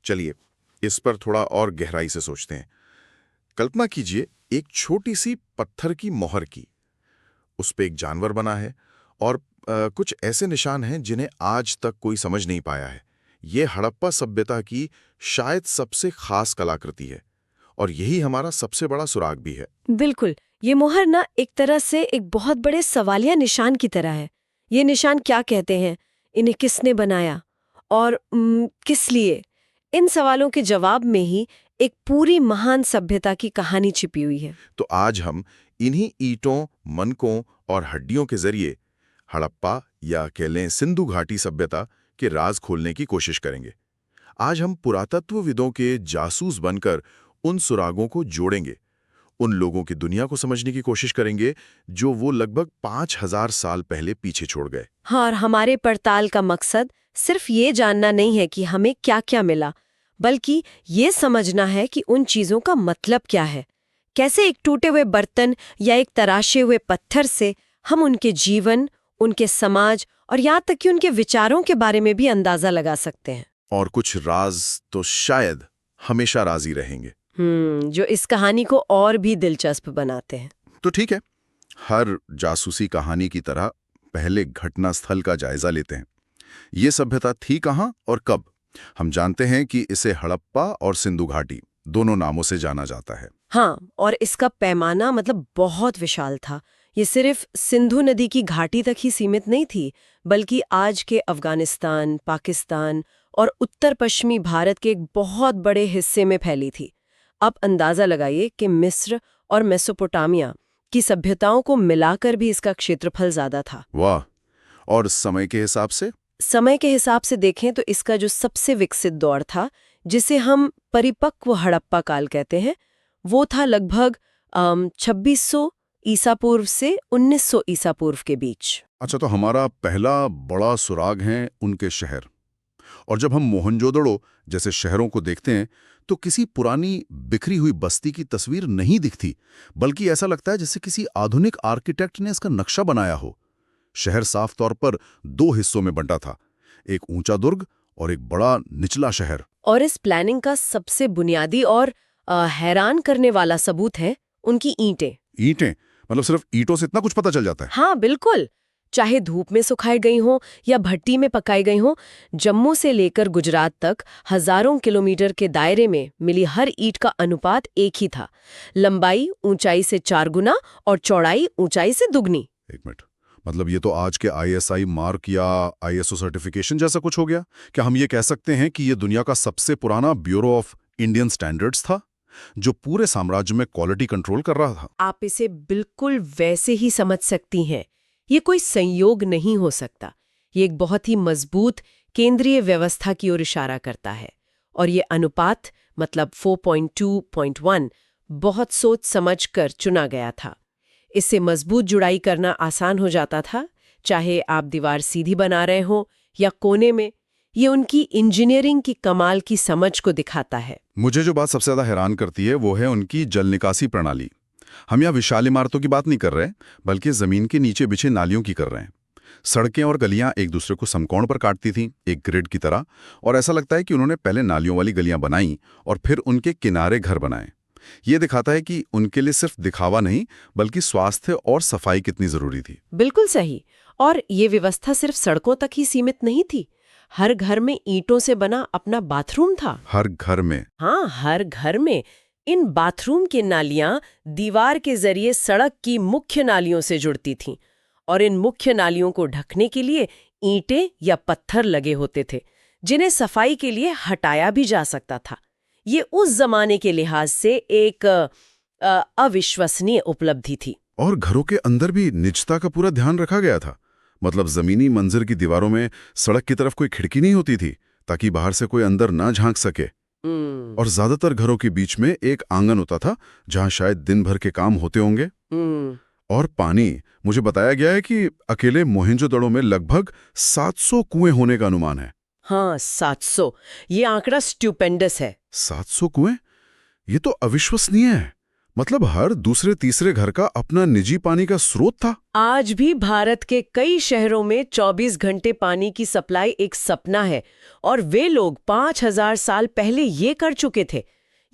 चलिए इस पर थोड़ा और गहराई से सोचते हैं। कल्पना कीजिए एक छोटी सी पत्थर की मोहर की, उस पे एक जानवर बना है और कुछ ऐसे निशान हैं जिन्हें आज तक कोई समझ नहीं पाया है। ये हड़प्पा सभ्यता की शायद सबसे खास कलाकृति है और यही हमारा सबसे बड़ा सुराग भी है। बिल्कुल, ये मोहर ना एक तरह से एक बहुत बड़े सवालिया निशान की तरह है। ये निशान क्या कहते हैं, इन्हें किसने बनाया और किस लिए? इन सवालों के जवाब में ही एक पूरी महान सभ्यता की कहानी छिपी हुई है। तो आज हम इन्हीं ईंटों, मनकों और हड्डियों के जरिए हड़प्पा या कह लें सिंधु घाटी सभ्यता के राज खोलने की कोशिश करेंगे। आज हम पुरातत्वविदों के जासूस बनकर उन सुरागों को जोड़ेंगे, उन लोगों की दुनिया को समझने की कोशिश करेंगे जो वो लगभग 5000 साल पहले पीछे छोड़ गए। हाँ, और हमारे पड़ताल का मकसद सिर्फ ये जानना नहीं है कि हमें क्या-क्या मिला, बल्कि ये समझना है कि उन चीजों का मतलब क्या है। कैसे एक टूटे हुए बर्तन या एक तराशे हुए पत्थर से हम उनके जीवन, उनके समाज और यहाँ तक कि उनके विचारों के बारे में भी अंदाजा लगा सकते हैं। और कुछ राज तो शायद हमेशा राज ही रहेंगे। जो इस कहानी को और भी दिलचस्प बनाते हैं। तो ठीक है, हर जासूसी कहानी की तरह पहले घटनास्थल का जायजा लेते हैं। ये सभ्यता थी कहाँ और कब? हम जानते हैं कि इसे हड़प्पा और सिंधु घाटी दोनों नामों से जाना जाता है। हाँ, और इसका पैमाना मतलब बहुत विशाल था। ये सिर्फ सिंधु नदी की घाटी तक ही सीमित नहीं थी, बल्कि आज के अफगानिस्तान, पाकिस्तान और उत्तर पश्चिमी भारत के एक बहुत बड़े हिस्से में फैली थी। अब अंदाजा लगाइए कि मिस्र और मेसोपोटामिया की सभ्यताओं को मिलाकर भी इसका क्षेत्रफल ज्यादा था। वाह! और समय के हिसाब से? समय के हिसाब से देखें तो इसका जो सबसे विकसित दौर था, जिसे हम परिपक्व हड़प्पा काल कहते हैं, वो था लगभग 2600 ईसा पूर्व से 1900 ईसा पूर्व के बीच। अच्छा, तो हमारा पहला बड़ा सुराग है उनके शहर। और जब हम मोहनजोदड़ो जैसे शहरों को देखते हैं तो किसी पुरानी बिखरी हुई बस्ती की तस्वीर नहीं दिखती, बल्कि ऐसा लगता है जैसे किसी आधुनिक आर्किटेक्ट ने इसका नक्शा बनाया हो। शहर साफ तौर पर दो हिस्सों में बंटा था, एक ऊंचा दुर्ग और एक बड़ा निचला शहर। और इस प्लानिंग का सबसे बुनियादी और हैरान करने वाला सबूत है उनकी ईंटें। ईंटें? मतलब सिर्फ ईंटों से इतना कुछ पता चल जाता है? हाँ बिल्कुल, चाहे धूप में सुखाई गई हो या भट्टी में पकाई गई हो, जम्मू से लेकर गुजरात तक हजारों किलोमीटर के दायरे में मिली हर ईंट का अनुपात एक ही था। लंबाई ऊंचाई से 4 गुना और चौड़ाई ऊंचाई से दुगनी। एक मिनट, मतलब ये तो आज के ISI मार्क या ISO सर्टिफिकेशन जैसा कुछ हो गया? क्या हम ये कह सकते हैं कि ये दुनिया का सबसे पुराना ब्यूरो ऑफ इंडियन स्टैंडर्ड्स था, जो पूरे साम्राज्य में क्वालिटी कंट्रोल कर रहा था? आप इसे बिल्कुल वैसे ही समझ सकती हैं। ये कोई संयोग नहीं हो सकता। ये एक बहुत ही मजबूत केंद्रीय व्यवस्था की ओर इशारा करता है। और ये अनुपात मतलब 4.2.1 बहुत सोच समझ कर चुना गया था। इससे मजबूत जुड़ाई करना आसान हो जाता था, चाहे आप दीवार सीधी बना रहे हो या कोने में। ये उनकी इंजीनियरिंग की कमाल की समझ को दिखाता है। मुझे जो बात सबसे ज्यादा हैरान करती है वो है उनकी जल निकासी प्रणाली। हम यहाँ विशाल इमारतों की बात नहीं कर रहे, बल्कि जमीन के नीचे बिछे नालियों की कर रहे हैं। सड़कें और गलियां एक दूसरे को समकोण पर काटती थीं, एक ग्रिड की तरह, और ऐसा लगता है कि उन्होंने पहले नालियों वाली गलियां बनाई और फिर उनके किनारे घर बनाए। ये दिखाता है कि उनके लिए सिर्फ दिखावा नहीं, बल्कि स्वास्थ्य और सफाई कितनी जरूरी थी। बिल्कुल सही। और ये व्यवस्था सिर्फ सड़कों तक ही सीमित नहीं थी। हर घर में ईंटों से बना अपना बाथरूम था। हर घर में? हाँ, हर घर में। इन बाथरूम की नालियां दीवार के जरिए सड़क की मुख्य नालियों से जुड़ती थीं और इन मुख्य नालियों को ढकने के लिए ईंटें या पत्थर लगे होते थे, जिन्हें सफाई के लिए हटाया भी जा सकता था। ये उस जमाने के लिहाज से एक अविश्वसनीय उपलब्धि थी। और घरों के अंदर भी निजता का पूरा ध्यान रखा गया था। मतलब जमीनी मंजिल की दीवारों में सड़क की तरफ कोई खिड़की नहीं होती थी, ताकि बाहर से कोई अंदर ना झांक सके। और ज्यादातर घरों के बीच में एक आंगन होता था, जहां शायद दिन भर के काम होते होंगे। और पानी, मुझे बताया गया है कि अकेले मोहनजोदड़ो में लगभग 700 कुएं होने का अनुमान है। हाँ, 700। ये आंकड़ा स्टुपेंडस है। 700 कुएं? ये तो अविश्वसनीय है। मतलब हर दूसरे तीसरे घर का अपना निजी पानी का स्रोत था। आज भी भारत के कई शहरों में 24 घंटे पानी की सप्लाई एक सपना है और वे लोग 5000 साल पहले ये कर चुके थे।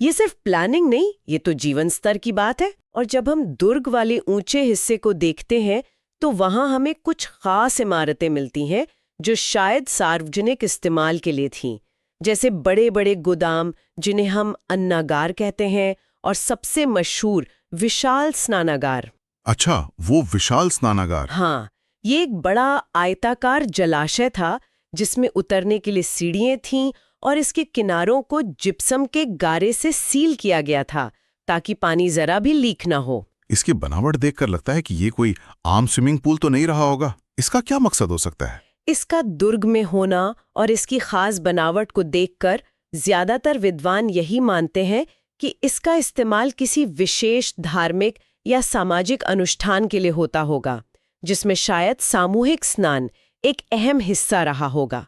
ये सिर्फ प्लानिंग नहीं, ये तो जीवन स्तर की बात है। और जब हम दुर्ग वाले ऊंचे हिस्से को देखते हैं तो वहां हमें कुछ खास इमारतें मिलती हैं जो शायद सार्वजनिक इस्तेमाल के लिए थीं, जैसे बड़े बड़े गोदाम जिन्हें हम अन्नागार कहते हैं, और सबसे मशहूर विशाल स्नानागार। अच्छा, वो विशाल स्नानागार। हाँ, ये एक बड़ा आयताकार जलाशय था जिसमें उतरने के लिए सीढ़ियां थीं और इसके किनारों को जिप्सम के गारे से सील किया गया था ताकि पानी जरा भी लीक ना हो। इसकी बनावट देखकर लगता है कि ये कोई आम स्विमिंग पूल तो नहीं रहा होगा। इसका क्या मकसद हो सकता है? इसका दुर्ग में होना और इसकी खास बनावट को देखकर ज्यादातर विद्वान यही मानते हैं कि इसका इस्तेमाल किसी विशेष धार्मिक या सामाजिक अनुष्ठान के लिए होता होगा, जिसमें शायद सामूहिक स्नान एक अहम हिस्सा रहा होगा।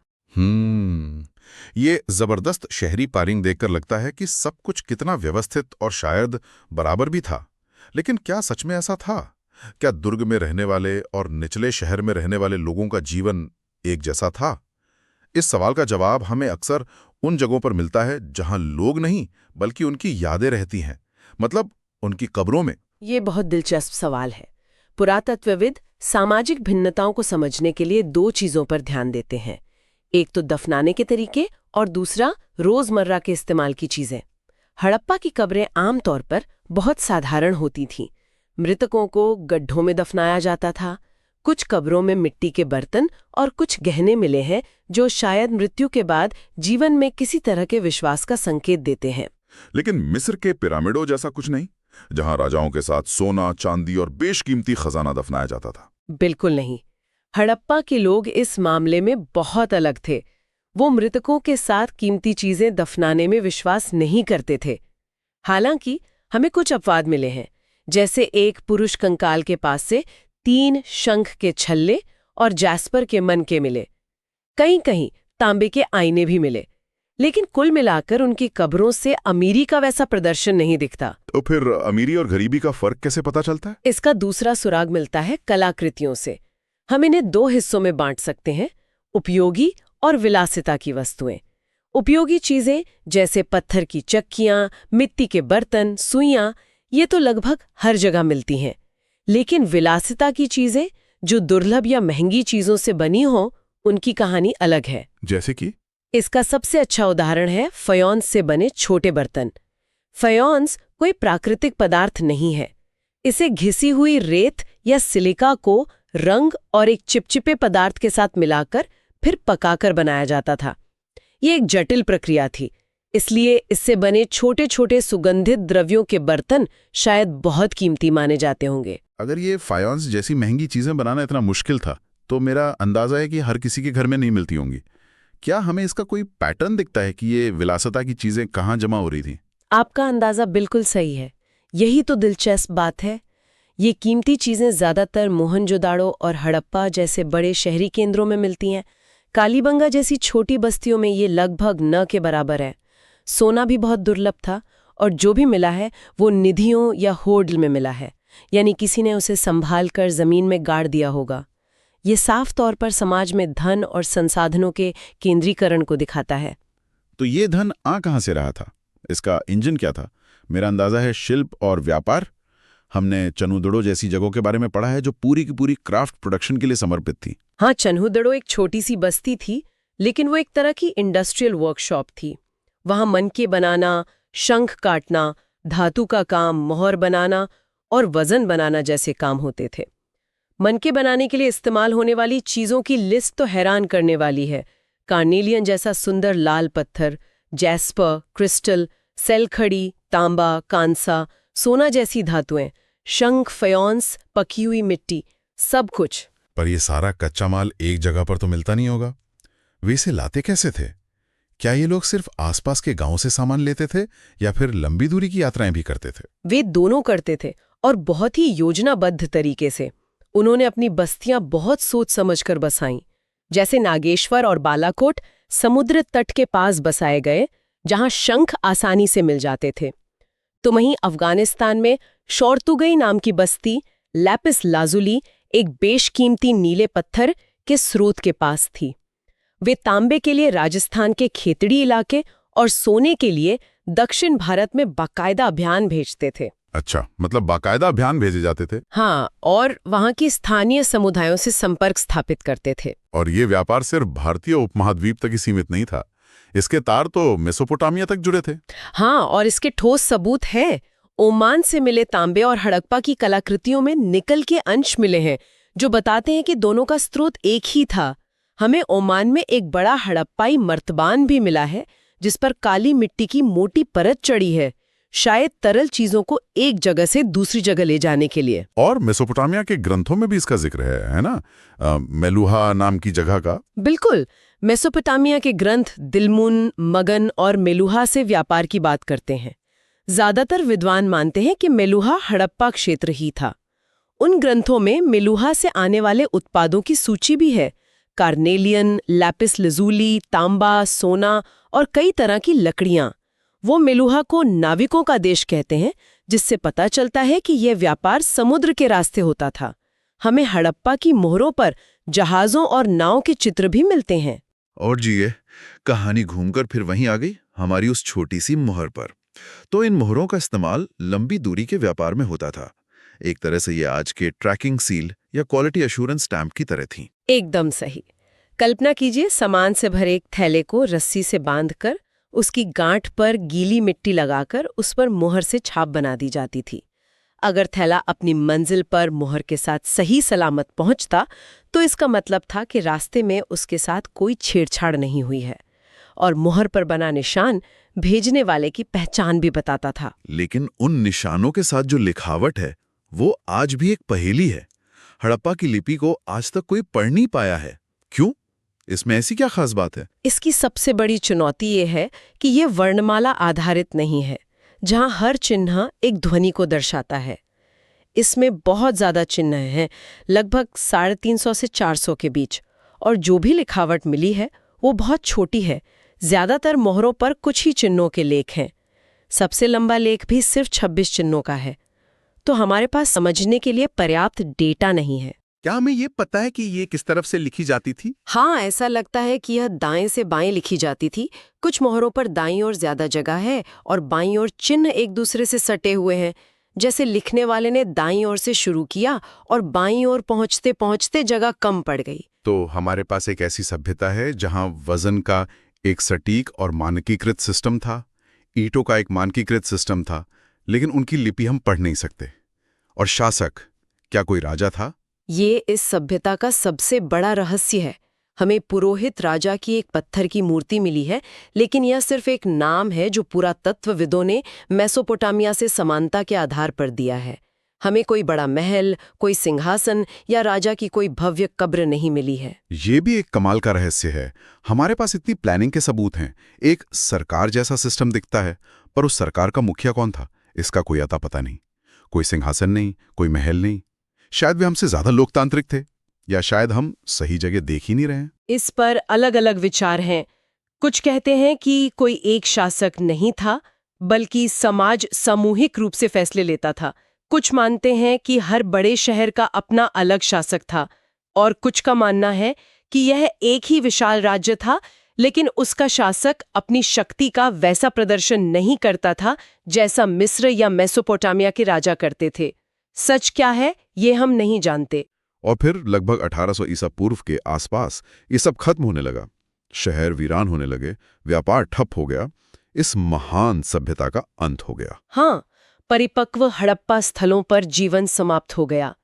ये जबरदस्त शहरी पारिंग देखकर लगता है कि सब कुछ कितना व्यवस्थित और शायद बराबर भी था। लेकिन क्या सच में ऐसा था? क्या दुर्ग में रहने वाले और निचले शहर में रहने वाले लोगों का जीवन एक जैसा था? इस सवाल का जवाब हमें अक्सर उन जगहों पर मिलता है जहां लोग नहीं बल्कि उनकी यादें रहती हैं, मतलब उनकी कब्रों में। ये बहुत दिलचस्प सवाल है। पुरातत्वविद सामाजिक भिन्नताओं को समझने के लिए दो चीजों पर ध्यान देते हैं, एक तो दफनाने के तरीके और दूसरा रोजमर्रा के इस्तेमाल की चीजें। हड़प्पा की कब्रें आमतौर पर बहुत साधारण होती थीं। मृतकों को गड्ढों में दफनाया जाता था। कुछ कब्रों में मिट्टी के बर्तन और कुछ गहने मिले हैं जो शायद मृत्यु के बाद जीवन में किसी तरह के विश्वास का संकेत देते हैं। लेकिन मिस्र के पिरामिडों जैसा कुछ नहीं, जहां राजाओं के साथ सोना, चांदी और बेशकीमती खजाना दफनाया जाता था? बिल्कुल नहीं। हड़प्पा के लोग इस मामले में बहुत अलग थे। वो मृतकों के साथ कीमती चीजें दफनाने में विश्वास नहीं करते थे। हालांकि हमें कुछ अपवाद मिले हैं, जैसे एक पुरुष कंकाल के पास से 3 शंख के छल्ले और जैस्पर के मनके मिले। कहीं कहीं तांबे के आईने भी मिले। लेकिन कुल मिलाकर उनकी कब्रों से अमीरी का वैसा प्रदर्शन नहीं दिखता। तो फिर अमीरी और गरीबी का फर्क कैसे पता चलता है? इसका दूसरा सुराग मिलता है कलाकृतियों से। हम इन्हें 2 हिस्सों में बांट सकते हैं, उपयोगी और विलासिता की वस्तुएं। उपयोगी चीजें जैसे पत्थर की चक्कियां, मिट्टी के बर्तन, सुइयां, ये तो लगभग हर जगह मिलती हैं। लेकिन विलासिता की चीजें जो दुर्लभ या महंगी चीजों से बनी हों, उनकी कहानी अलग है। जैसे कि? इसका सबसे अच्छा उदाहरण है फयोंस से बने छोटे बर्तन। फयोंस कोई प्राकृतिक पदार्थ नहीं है। इसे घिसी हुई रेत या सिलिका को रंग और एक चिपचिपे पदार्थ के साथ मिलाकर फिर पकाकर बनाया जाता था। ये एक जटिल प्रक्रिया थी, इसलिए इससे बने छोटे छोटे सुगंधित द्रव्यों के बर्तन शायद बहुत कीमती माने जाते होंगे। अगर ये फायोंस जैसी महंगी चीजें बनाना इतना मुश्किल था, तो मेरा अंदाजा है कि हर किसी के घर में नहीं मिलती होंगी। क्या हमें इसका कोई पैटर्न दिखता है कि ये विलासिता की चीजें कहाँ जमा हो रही थी? आपका अंदाजा बिल्कुल सही है। यही तो दिलचस्प बात है। ये कीमती चीजें ज्यादातर मोहनजोदाड़ो और हड़प्पा जैसे बड़े शहरी केंद्रों में मिलती हैं। कालीबंगा जैसी छोटी बस्तियों में ये लगभग न के बराबर है। सोना भी बहुत दुर्लभ था और जो भी मिला है वो निधियों या होड्ल में मिला है, यानी किसी ने उसे संभाल कर जमीन में गाड़ दिया होगा। ये साफ तौर पर समाज में धन और संसाधनों के केंद्रीकरण को दिखाता है। तो ये धन आ कहाँ से रहा था? इसका इंजन क्या था? मेरा अंदाजा है शिल्प और व्यापार। हमने चन्हुदड़ो जैसी जगहों के बारे में पढ़ा है जो पूरी की पूरी क्राफ्ट प्रोडक्शन के लिए समर्पित थी। हाँ, चन्हुदड़ो एक छोटी सी बस्ती थी, लेकिन वो एक तरह की इंडस्ट्रियल वर्कशॉप थी। वहां मनके बनाना, शंख काटना, धातु का काम, मोहर बनाना और वजन बनाना जैसे काम होते थे। मनके बनाने के लिए इस्तेमाल होने वाली चीजों की लिस्ट तो हैरान करने वाली है। कार्नेलियन जैसा सुंदर लाल पत्थर, जैस्पर, क्रिस्टल, सेलखड़ी, तांबा, कांसा, सोना जैसी धातुएं, शंख, फयोंस, पकी हुई मिट्टी, सब कुछ। पर ये सारा कच्चा माल एक जगह पर तो मिलता नहीं होगा। वे इसे लाते कैसे थे? क्या ये लोग सिर्फ आसपास के गांव से सामान लेते थे या फिर लंबी दूरी की यात्राएं भी करते थे? वे दोनों करते थे और बहुत ही योजनाबद्ध तरीके से। उन्होंने अपनी बस्तियां बहुत सोच समझकर बसाईं। जैसे नागेश्वर और बालाकोट समुद्र तट के पास बसाए गए, जहां शंख आसानी से मिल जाते थे। तो वहीं अफगानिस्तान में शोर्तुगई नाम की बस्ती लैपिस लाजुली एक बेशकीमती नीले पत्थर के स्रोत के पास थी। वे तांबे के लिए राजस्थान के खेतड़ी इलाके और सोने के लिए दक्षिण भारत में बाकायदा अभियान भेजते थे। अच्छा, मतलब बाकायदा अभियान भेजे जाते थे। हाँ, और वहाँ की स्थानीय समुदायों से संपर्क स्थापित करते थे। और ये व्यापार सिर्फ भारतीय उपमहाद्वीप तक ही सीमित नहीं था, इसके तार तो मेसोपोटामिया तक जुड़े थे। हाँ, और इसके ठोस सबूत हैं। ओमान से मिले तांबे और हड़प्पा की कलाकृतियों में निकल के अंश मिले हैं, जो बताते हैं कि दोनों का स्रोत एक ही था। हमें ओमान में एक बड़ा हड़प्पाई मर्तबान भी मिला है, जिस पर काली मिट्टी की मोटी परत चढ़ी है, शायद तरल चीजों को एक जगह से दूसरी जगह ले जाने के लिए। और मेसोपोटामिया के ग्रंथों में भी इसका जिक्र है ना? मेलुहा नाम की जगह का। बिल्कुल, मेसोपोटामिया के ग्रंथ दिलमुन, मगन और मेलुहा से व्यापार की बात करते हैं। ज्यादातर विद्वान मानते हैं कि मेलुहा हड़प्पा क्षेत्र ही था। उन ग्रंथों में मेलुहा से आने वाले उत्पादों की सूची भी है। कार्नेलियन, लैपिस लजूली, तांबा, सोना और कई तरह की लकड़ियां। वो मेलुहा को नाविकों का देश कहते हैं, जिससे पता चलता है कि यह व्यापार समुद्र के रास्ते होता था। हमें हड़प्पा की मोहरों पर जहाजों और नाव के चित्र भी मिलते हैं। और जी ये कहानी घूमकर फिर वहीं आ गई हमारी उस छोटी सी मोहर पर। तो इन मोहरों का इस्तेमाल लंबी दूरी के व्यापार में होता था। एक तरह से ये आज के ट्रैकिंग सील या क्वालिटी एश्योरेंस स्टैंप की तरह थी। एकदम सही। कल्पना कीजिए, सामान से भरे एक थैले को रस्सी से बांधकर उसकी गांठ पर गीली मिट्टी लगाकर उस पर मोहर से छाप बना दी जाती थी। अगर थैला अपनी मंजिल पर मोहर के साथ सही सलामत पहुंचता, तो इसका मतलब था कि रास्ते में उसके साथ कोई छेड़छाड़ नहीं हुई है, और मोहर पर बना निशान भेजने वाले की पहचान भी बताता था। लेकिन उन निशानों के साथ जो लिखावट है, वो आज भी एक पहेली है। हड़प्पा की लिपि को आज तक कोई पढ़ नहीं पाया है। क्यों? इसमें ऐसी क्या खास बात है? इसकी सबसे बड़ी चुनौती ये है कि ये वर्णमाला आधारित नहीं है, जहां हर चिन्ह एक ध्वनि को दर्शाता है। इसमें बहुत ज्यादा चिन्ह हैं, लगभग 350 से 400 के बीच, और जो भी लिखावट मिली है वो बहुत छोटी है। ज्यादातर मोहरों पर कुछ ही चिन्हों के लेख हैं। सबसे लंबा लेख भी सिर्फ 26 चिन्हों का है। तो हमारे पास समझने के लिए पर्याप्त डेटा नहीं है। क्या हमें ये पता है कि ये किस तरफ से लिखी जाती थी? हाँ, ऐसा लगता है कि यह दाएं से बाएं लिखी जाती थी। कुछ मोहरों पर दाईं ओर ज्यादा जगह है और बाईं ओर चिन्ह एक दूसरे से सटे हुए हैं, जैसे लिखने वाले ने दाईं ओर से शुरू किया और बाईं ओर पहुंचते पहुंचते जगह कम पड़ गई। तो हमारे पास एक ऐसी सभ्यता है जहां वजन का एक सटीक और मानकीकृत सिस्टम था, ईंटों का एक मानकीकृत सिस्टम था, लेकिन उनकी लिपि हम पढ़ नहीं सकते। और शासक, क्या कोई राजा था? ये इस सभ्यता का सबसे बड़ा रहस्य है। हमें पुरोहित राजा की एक पत्थर की मूर्ति मिली है, लेकिन यह सिर्फ एक नाम है जो पुरातत्वविदों ने मेसोपोटामिया से समानता के आधार पर दिया है। हमें कोई बड़ा महल, कोई सिंहासन या राजा की कोई भव्य कब्र नहीं मिली है। ये भी एक कमाल का रहस्य है। हमारे पास इतनी प्लानिंग के सबूत हैं, एक सरकार जैसा सिस्टम दिखता है, पर उस सरकार का मुखिया कौन था, इसका कोई अता पता नहीं। कोई सिंहासन नहीं, कोई महल नहीं। शायद वे हमसे ज्यादा लोकतांत्रिक थे, या शायद हम सही जगह देख ही नहीं रहे हैं। इस पर अलग अलग विचार हैं। कुछ कहते हैं कि कोई एक शासक नहीं था, बल्कि समाज सामूहिक रूप से फैसले लेता था। कुछ मानते हैं कि हर बड़े शहर का अपना अलग शासक था, और कुछ का मानना है कि यह एक ही विशाल राज्य था, लेकिन उसका शासक अपनी शक्ति का वैसा प्रदर्शन नहीं करता था जैसा मिस्र या मेसोपोटामिया के राजा करते थे। सच क्या है, ये हम नहीं जानते। और फिर लगभग 1800 ईसा पूर्व के आसपास ये सब खत्म होने लगा। शहर वीरान होने लगे, व्यापार ठप हो गया, इस महान सभ्यता का अंत हो गया। हाँ, परिपक्व हड़प्पा स्थलों पर जीवन समाप्त हो गया।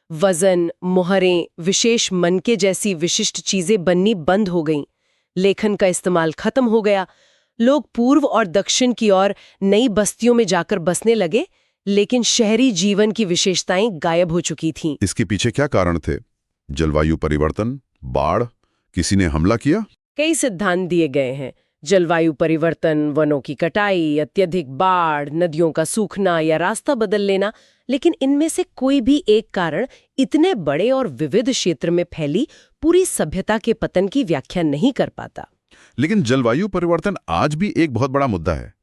वजन, मोहरें, विशेष मनके जैसी विशिष्ट चीजें बननी बंद हो गईं। लेखन का इस्तेमाल खत्म हो गया। लोग पूर्व और दक्षिण की ओर नई बस्तियों में जाकर बसने लगे, लेकिन शहरी जीवन की विशेषताएं गायब हो चुकी थीं। इसके पीछे क्या कारण थे? जलवायु परिवर्तन, बाढ़, किसी ने हमला किया? कई सिद्धांत दिए गए हैं। जलवायु परिवर्तन, वनों की कटाई, अत्यधिक बाढ़, नदियों का सूखना या रास्ता बदल लेना, लेकिन इनमें से कोई भी एक कारण इतने बड़े और विविध क्षेत्र में फैली पूरी सभ्यता के पतन की व्याख्या नहीं कर पाता। लेकिन जलवायु परिवर्तन आज भी एक बहुत बड़ा मुद्दा है।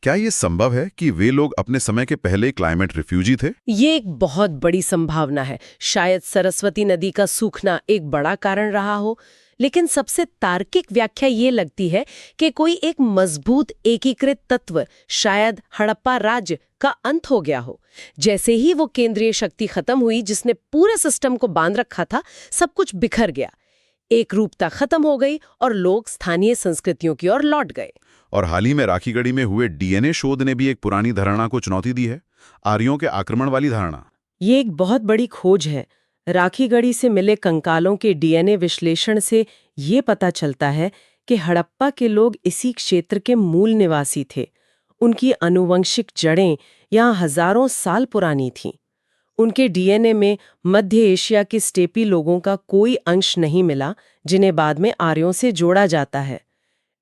क्या ये संभव है कि वे लोग अपने समय के पहले क्लाइमेट रिफ्यूजी थे? ये एक बहुत बड़ी संभावना है। शायद सरस्वती नदी का सूखना एक बड़ा कारण रहा हो, लेकिन सबसे तार्किक व्याख्या ये लगती है कि कोई एक मजबूत एकीकृत तत्व, शायद हड़प्पा राज्य का अंत हो गया हो। जैसे ही वो केंद्रीय शक्ति खत्म हुई जिसने पूरे सिस्टम को बांध रखा था, सब कुछ बिखर गया, एक रूपता खत्म हो गई और लोग स्थानीय संस्कृतियों की ओर लौट गए। और हाल ही में राखीगढ़ी में हुए डीएनए शोध ने भी एक पुरानी धारणा को चुनौती दी है, आर्यों के आक्रमण वाली धारणा। ये एक बहुत बड़ी खोज है। राखीगढ़ी से मिले कंकालों के डीएनए विश्लेषण से ये पता चलता है कि हड़प्पा के लोग इसी क्षेत्र के मूल निवासी थे। उनकी आनुवंशिक जड़ें यहाँ हजारों साल पुरानी थीं। उनके डीएनए में मध्य एशिया के स्टेपी लोगों का कोई अंश नहीं मिला, जिन्हें बाद में आर्यों से जोड़ा जाता है।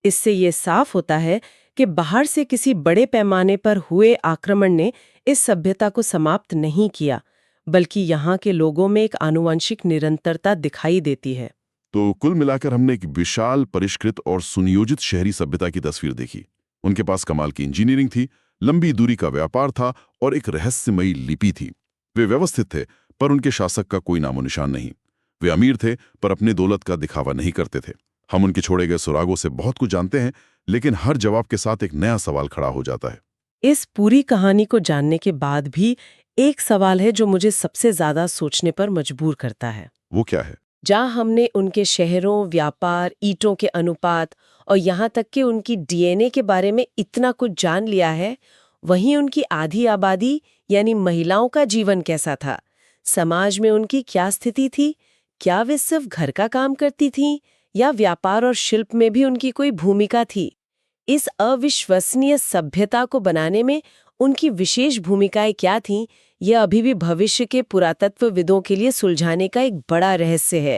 इससे ये साफ होता है कि बाहर से किसी बड़े पैमाने पर हुए आक्रमण ने इस सभ्यता को समाप्त नहीं किया, बल्कि यहाँ के लोगों में एक आनुवंशिक निरंतरता दिखाई देती है। तो कुल मिलाकर हमने एक विशाल, परिष्कृत और सुनियोजित शहरी सभ्यता की तस्वीर देखी। उनके पास कमाल की इंजीनियरिंग थी, लंबी दूरी का व्यापार था और एक रहस्यमयी लिपि थी। वे व्यवस्थित थे, पर उनके शासक का कोई नामो निशान नहीं। वे अमीर थे, पर अपनी दौलत का दिखावा नहीं करते थे। हम उनके छोड़े गए सुरागों से बहुत कुछ जानते हैं, लेकिन हर जवाब के साथ एक नया सवाल खड़ा हो जाता है। इस पूरी कहानी को जानने के बाद भी एक सवाल है जो मुझे सबसे ज्यादा सोचने पर मजबूर करता है। वो क्या है? जहाँ हमने उनके शहरों, व्यापार, ईंटों के अनुपात और यहाँ तक कि उनकी डीएनए के बारे में इतना कुछ जान लिया है, वहीं उनकी आधी आबादी यानी महिलाओं का जीवन कैसा था? समाज में उनकी क्या स्थिति थी? क्या वे सिर्फ घर का काम करती थीं या व्यापार और शिल्प में भी उनकी कोई भूमिका थी? इस अविश्वसनीय सभ्यता को बनाने में उनकी विशेष भूमिकाएं क्या थीं, यह अभी भी भविष्य के पुरातत्वविदों के लिए सुलझाने का एक बड़ा रहस्य है।